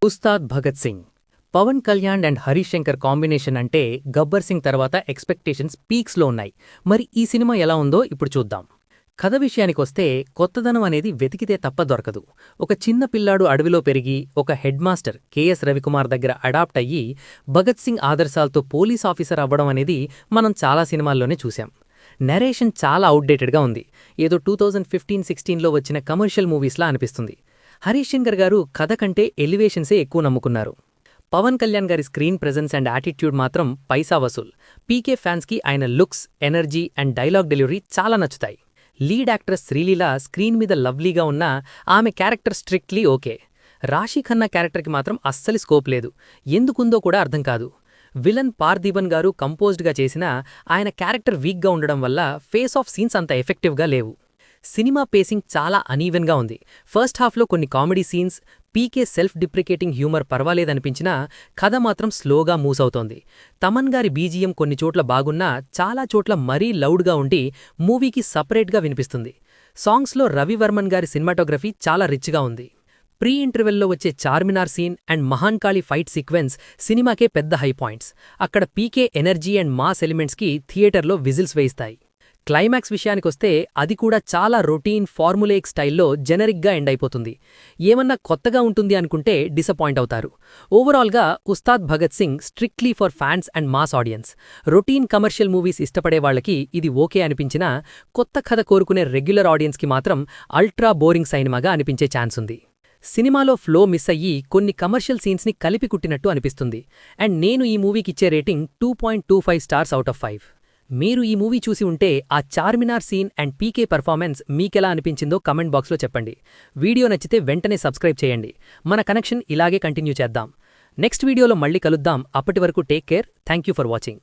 Ustaad Bhagat Singh Pawan Kalyan and Harish Shankar combination అంటే గబ్బర్ సింగ్ తర్వాత expectations పీక్స్లో ఉన్నాయి. మరి ఈ సినిమా ఎలా ఉందో ఇప్పుడు చూద్దాం. కథ విషయానికొస్తే కొత్తదనం అనేది వెతికితే తప్ప దొరకదు. ఒక చిన్న పిల్లాడు అడవిలో పెరిగి ఒక హెడ్ మాస్టర్ కెఎస్ రవికుమార్ దగ్గర అడాప్ట్ అయ్యి భగత్ సింగ్ ఆదర్శాలతో పోలీస్ ఆఫీసర్ అవ్వడం అనేది మనం చాలా సినిమాల్లోనే చూశాం. నెరేషన్ చాలా అవుట్డేటెడ్గా ఉంది. ఏదో 2015-16లో వచ్చిన కమర్షియల్ మూవీస్లా అనిపిస్తుంది. హరీష్ శంకర్ గారు కథ కంటే ఎలివేషన్సే ఎక్కువ నమ్ముకున్నారు. పవన్ కళ్యాణ్ గారి స్క్రీన్ ప్రెజెన్స్ అండ్ యాటిట్యూడ్ మాత్రం పైసా వసూల్. పీకే ఫ్యాన్స్కి ఆయన looks, energy and dialogue delivery చాలా నచ్చుతాయి. లీడ్ యాక్ట్రెస్ శ్రీలీల స్క్రీన్ మీద లవ్లీగా ఉన్నా ఆమె క్యారెక్టర్ స్ట్రిక్ట్లీ ఓకే. రాశీ ఖన్నా క్యారెక్టర్కి మాత్రం అస్సలు స్కోప్ లేదు. ఎందుకుందో కూడా అర్థం కాదు. విలన్ పార్థిబన్ గారు కంపోజ్డ్గా చేసినా ఆయన క్యారెక్టర్ వీక్గా ఉండడం వల్ల ఫేస్ ఆఫ్ సీన్స్ అంత ఎఫెక్టివ్గా లేవు. సినిమా పేసింగ్ చాలా అనీవెన్గా ఉంది. ఫస్ట్ హాఫ్లో కొన్ని కామెడీ సీన్స్, పీకే సెల్ఫ్ డిప్రికేటింగ్ హ్యూమర్ పర్వాలేదనిపించినా కథ మాత్రం స్లోగా మూవ్ అవుతోంది. తమన్ గారి బీజిఎం కొన్ని చోట్ల బాగున్నా చాలా చోట్ల మరీ లౌడ్గా ఉండి మూవీకి సపరేట్గా వినిపిస్తుంది. సాంగ్స్లో రవివర్మన్ గారి సినిమాటోగ్రఫీ చాలా రిచ్గా ఉంది. ప్రీ ఇంటర్వెల్లో వచ్చే Charminar scene and Mahankali fight sequence సినిమాకే పెద్ద హై పాయింట్స్. అక్కడ పీకే ఎనర్జీ అండ్ మాస్ ఎలిమెంట్స్కి థియేటర్లో విజిల్స్ వేయిస్తాయి. క్లైమాక్స్ విషయానికొస్తే అది కూడా చాలా రొటీన్ ఫార్ములేక్ స్టైల్లో జెనరిక్గా ఎండ్ అయిపోతుంది. ఏమన్నా కొత్తగా ఉంటుంది అనుకుంటే డిసప్పాయింట్ అవుతారు. ఓవరాల్గా Ustaad Bhagat Singh strictly for fans and mass audience. Routine commercial movies ఇష్టపడే వాళ్లకి ఇది ఓకే అనిపించినా కొత్త కథ కోరుకునే రెగ్యులర్ ఆడియన్స్కి మాత్రం అల్ట్రా బోరింగ్ సినిమాగా అనిపించే ఛాన్స్ ఉంది. సినిమాలో ఫ్లో మిస్ అయ్యి కొన్ని కమర్షియల్ సీన్స్ని కలిపి కుట్టినట్టు అనిపిస్తుంది. అండ్ నేను ఈ మూవీకిచ్చే రేటింగ్ 2.25 స్టార్స్ అవుట్ ఆఫ్ 5. మీరు ఈ మూవీ చూసి ఉంటే ఆ Charminar scene and PK performance మీకెలా అనిపించిందో కమెంట్ బాక్స్లో చెప్పండి. వీడియో నచ్చితే వెంటనే సబ్స్క్రైబ్ చేయండి. మన కనెక్షన్ ఇలాగే కంటిన్యూ చేద్దాం. నెక్స్ట్ వీడియోలో మళ్ళీ కలుద్దాం. అప్పటి వరకు take care. Thank you for watching.